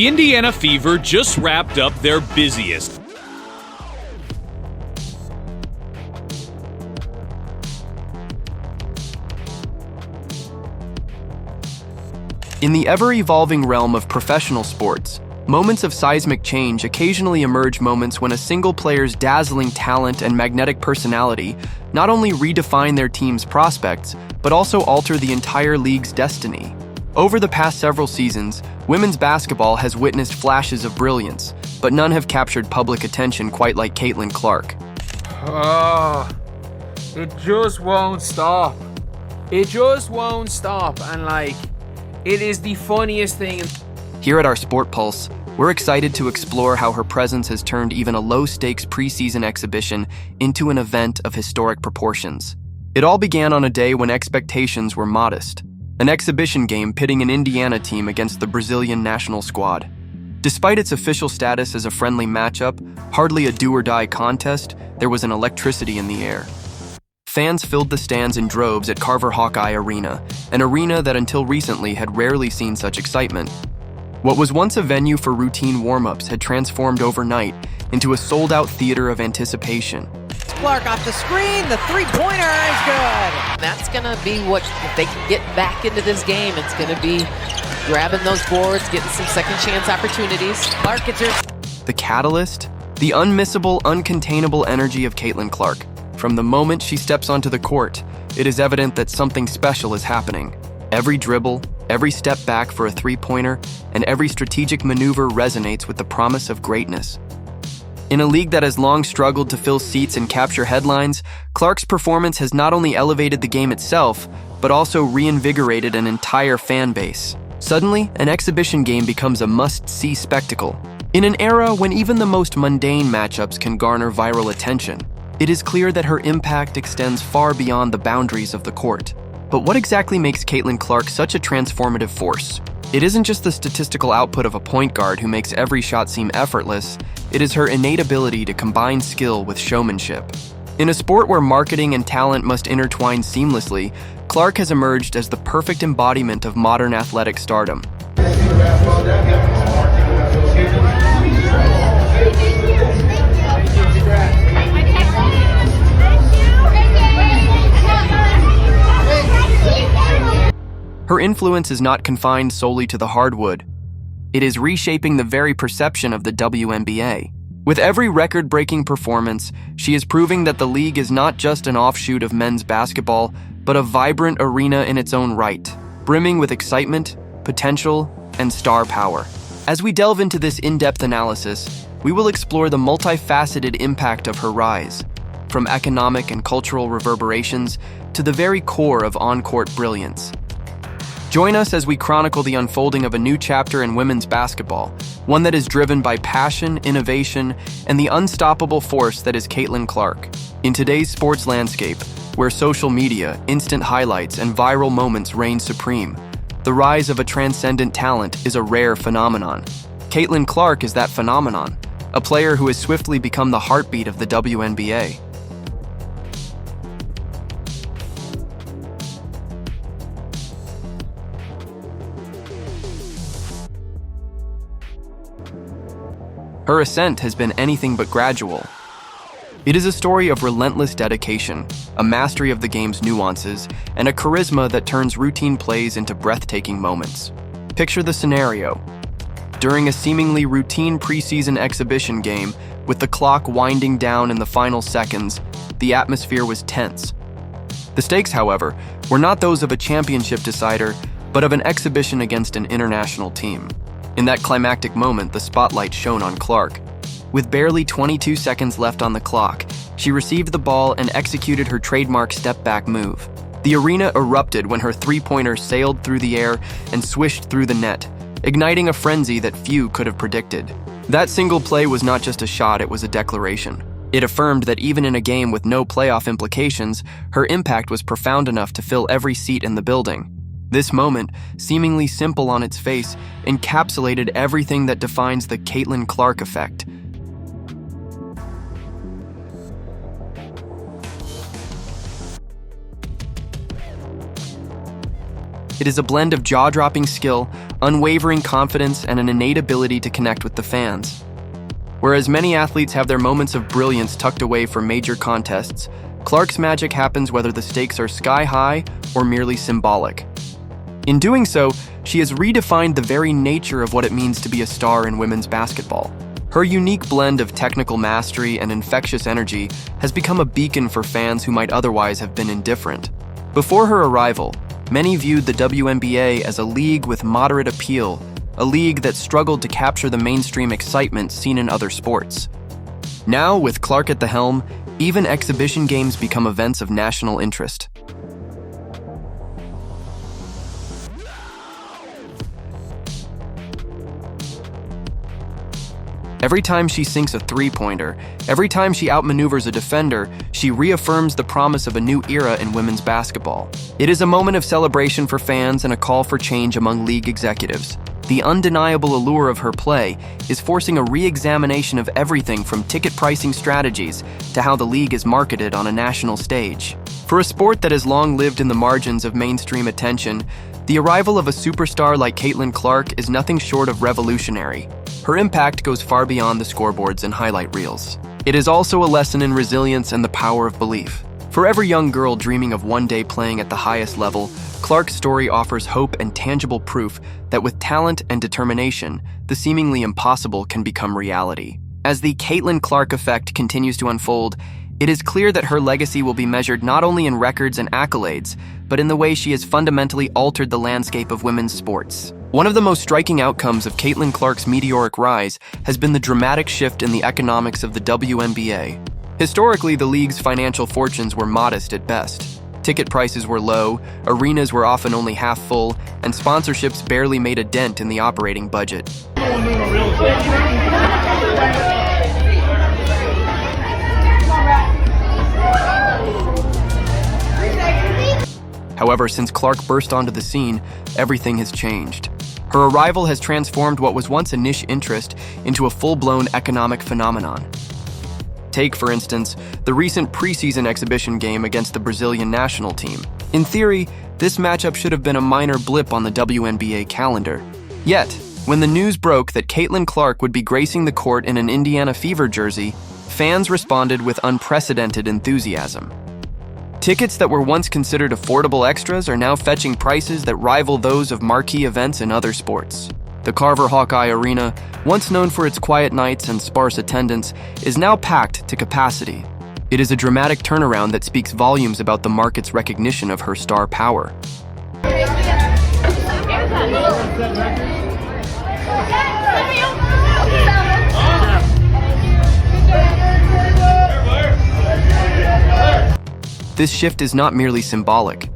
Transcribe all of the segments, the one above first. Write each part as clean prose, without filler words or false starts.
The Indiana Fever just wrapped up their busiest. In the ever-evolving realm of professional sports, moments of seismic change occasionally emerge, moments when a single player's dazzling talent and magnetic personality not only redefine their team's prospects, but also alter the entire league's destiny. Over the past several seasons, women's basketball has witnessed flashes of brilliance, but none have captured public attention quite like Caitlin Clark. It just won't stop. It just won't stop, and it is the funniest thing. Here at our Sport Pulse, we're excited to explore how her presence has turned even a low-stakes preseason exhibition into an event of historic proportions. It all began on a day when expectations were modest, an exhibition game pitting an Indiana team against the Brazilian national squad. Despite its official status as a friendly matchup, hardly a do-or-die contest, there was an electricity in the air. Fans filled the stands in droves at Carver Hawkeye Arena, an arena that until recently had rarely seen such excitement. What was once a venue for routine warm-ups had transformed overnight into a sold-out theater of anticipation. Clark off the screen, the three-pointer is good. That's gonna be what, if they can get back into this game, it's gonna be grabbing those boards, getting some second chance opportunities. Clark gets her. The catalyst? The unmissable, uncontainable energy of Caitlin Clark. From the moment she steps onto the court, it is evident that something special is happening. Every dribble, every step back for a three-pointer, and every strategic maneuver resonates with the promise of greatness. In a league that has long struggled to fill seats and capture headlines, Clark's performance has not only elevated the game itself, but also reinvigorated an entire fan base. Suddenly, an exhibition game becomes a must-see spectacle. In an era when even the most mundane matchups can garner viral attention, it is clear that her impact extends far beyond the boundaries of the court. But what exactly makes Caitlin Clark such a transformative force? It isn't just the statistical output of a point guard who makes every shot seem effortless, it is her innate ability to combine skill with showmanship. In a sport where marketing and talent must intertwine seamlessly, Clark has emerged as the perfect embodiment of modern athletic stardom. Her influence is not confined solely to the hardwood. It is reshaping the very perception of the WNBA. With every record-breaking performance, she is proving that the league is not just an offshoot of men's basketball, but a vibrant arena in its own right, brimming with excitement, potential, and star power. As we delve into this in-depth analysis, we will explore the multifaceted impact of her rise, from economic and cultural reverberations to the very core of on-court brilliance. Join us as we chronicle the unfolding of a new chapter in women's basketball, one that is driven by passion, innovation, and the unstoppable force that is Caitlin Clark. In today's sports landscape, where social media, instant highlights, and viral moments reign supreme, the rise of a transcendent talent is a rare phenomenon. Caitlin Clark is that phenomenon, a player who has swiftly become the heartbeat of the WNBA. Her ascent has been anything but gradual. It is a story of relentless dedication, a mastery of the game's nuances, and a charisma that turns routine plays into breathtaking moments. Picture the scenario. During a seemingly routine preseason exhibition game, with the clock winding down in the final seconds, the atmosphere was tense. The stakes, however, were not those of a championship decider, but of an exhibition against an international team. In that climactic moment, the spotlight shone on Clark. With barely 22 seconds left on the clock, she received the ball and executed her trademark step-back move. The arena erupted when her three-pointer sailed through the air and swished through the net, igniting a frenzy that few could have predicted. That single play was not just a shot, it was a declaration. It affirmed that even in a game with no playoff implications, her impact was profound enough to fill every seat in the building. This moment, seemingly simple on its face, encapsulated everything that defines the Caitlin Clark effect. It is a blend of jaw-dropping skill, unwavering confidence, and an innate ability to connect with the fans. Whereas many athletes have their moments of brilliance tucked away for major contests, Clark's magic happens whether the stakes are sky-high or merely symbolic. In doing so, she has redefined the very nature of what it means to be a star in women's basketball. Her unique blend of technical mastery and infectious energy has become a beacon for fans who might otherwise have been indifferent. Before her arrival, many viewed the WNBA as a league with moderate appeal, a league that struggled to capture the mainstream excitement seen in other sports. Now, with Clark at the helm, even exhibition games become events of national interest. Every time she sinks a three-pointer, every time she outmaneuvers a defender, she reaffirms the promise of a new era in women's basketball. It is a moment of celebration for fans and a call for change among league executives. The undeniable allure of her play is forcing a re-examination of everything from ticket pricing strategies to how the league is marketed on a national stage. For a sport that has long lived in the margins of mainstream attention, the arrival of a superstar like Caitlin Clark is nothing short of revolutionary. Her impact goes far beyond the scoreboards and highlight reels. It is also a lesson in resilience and the power of belief. For every young girl dreaming of one day playing at the highest level, Clark's story offers hope and tangible proof that with talent and determination, the seemingly impossible can become reality. As the Caitlin Clark effect continues to unfold, it is clear that her legacy will be measured not only in records and accolades, but in the way she has fundamentally altered the landscape of women's sports. One of the most striking outcomes of Caitlin Clark's meteoric rise has been the dramatic shift in the economics of the WNBA. Historically, the league's financial fortunes were modest at best. Ticket prices were low, arenas were often only half full, and sponsorships barely made a dent in the operating budget. However, since Clark burst onto the scene, everything has changed. Her arrival has transformed what was once a niche interest into a full-blown economic phenomenon. Take, for instance, the recent preseason exhibition game against the Brazilian national team. In theory, this matchup should have been a minor blip on the WNBA calendar. Yet, when the news broke that Caitlin Clark would be gracing the court in an Indiana Fever jersey, fans responded with unprecedented enthusiasm. Tickets that were once considered affordable extras are now fetching prices that rival those of marquee events in other sports. The Carver Hawkeye Arena, once known for its quiet nights and sparse attendance, is now packed to capacity. It is a dramatic turnaround that speaks volumes about the market's recognition of her star power. This shift is not merely symbolic.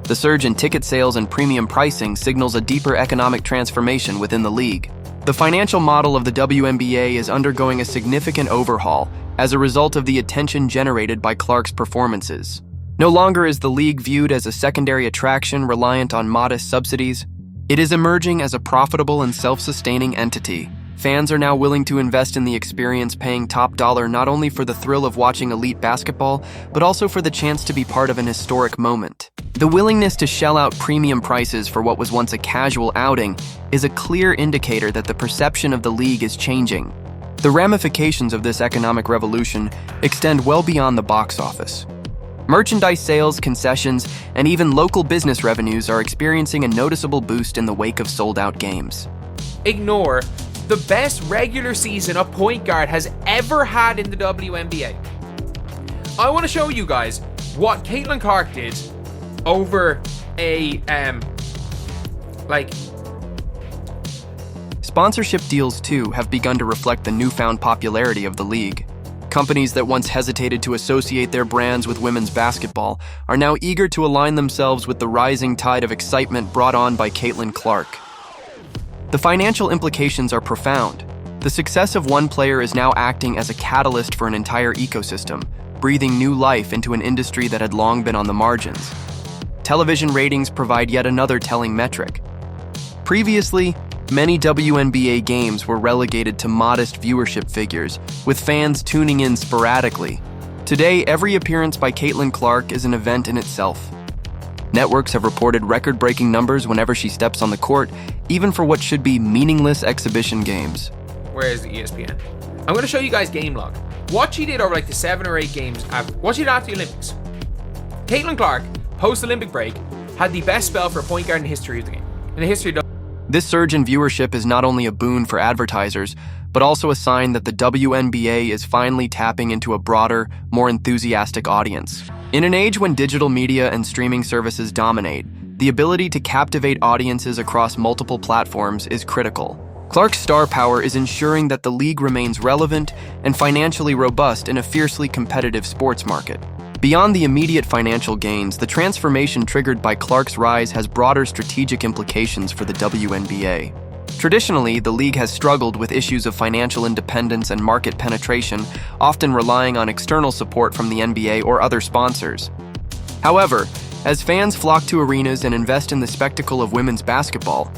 The surge in ticket sales and premium pricing signals a deeper economic transformation within the league. The financial model of the WNBA is undergoing a significant overhaul as a result of the attention generated by Clark's performances. No longer is the league viewed as a secondary attraction reliant on modest subsidies. It is emerging as a profitable and self-sustaining entity. Fans are now willing to invest in the experience, paying top dollar not only for the thrill of watching elite basketball, but also for the chance to be part of an historic moment. The willingness to shell out premium prices for what was once a casual outing is a clear indicator that the perception of the league is changing. The ramifications of this economic revolution extend well beyond the box office. Merchandise sales, concessions, and even local business revenues are experiencing a noticeable boost in the wake of sold-out games. Ignore the best regular season a point guard has ever had in the WNBA. I want to show you guys what Caitlin Clark did over a Sponsorship deals, too, have begun to reflect the newfound popularity of the league. Companies that once hesitated to associate their brands with women's basketball are now eager to align themselves with the rising tide of excitement brought on by Caitlin Clark. The financial implications are profound. The success of one player is now acting as a catalyst for an entire ecosystem, breathing new life into an industry that had long been on the margins. Television ratings provide yet another telling metric. Previously, many WNBA games were relegated to modest viewership figures, with fans tuning in sporadically. Today, every appearance by Caitlin Clark is an event in itself. Networks have reported record-breaking numbers whenever she steps on the court, even for what should be meaningless exhibition games. Where is the ESPN? I'm going to show you guys game log. What she did over like the 7 or 8 games, what she did after the Olympics. Caitlin Clark, post-Olympic break, had the best spell for a point guard in the history of the game. In the history of This surge in viewership is not only a boon for advertisers, but also a sign that the WNBA is finally tapping into a broader, more enthusiastic audience. In an age when digital media and streaming services dominate, the ability to captivate audiences across multiple platforms is critical. Clark's star power is ensuring that the league remains relevant and financially robust in a fiercely competitive sports market. Beyond the immediate financial gains, the transformation triggered by Clark's rise has broader strategic implications for the WNBA. Traditionally, the league has struggled with issues of financial independence and market penetration, often relying on external support from the NBA or other sponsors. However, as fans flock to arenas and invest in the spectacle of women's basketball,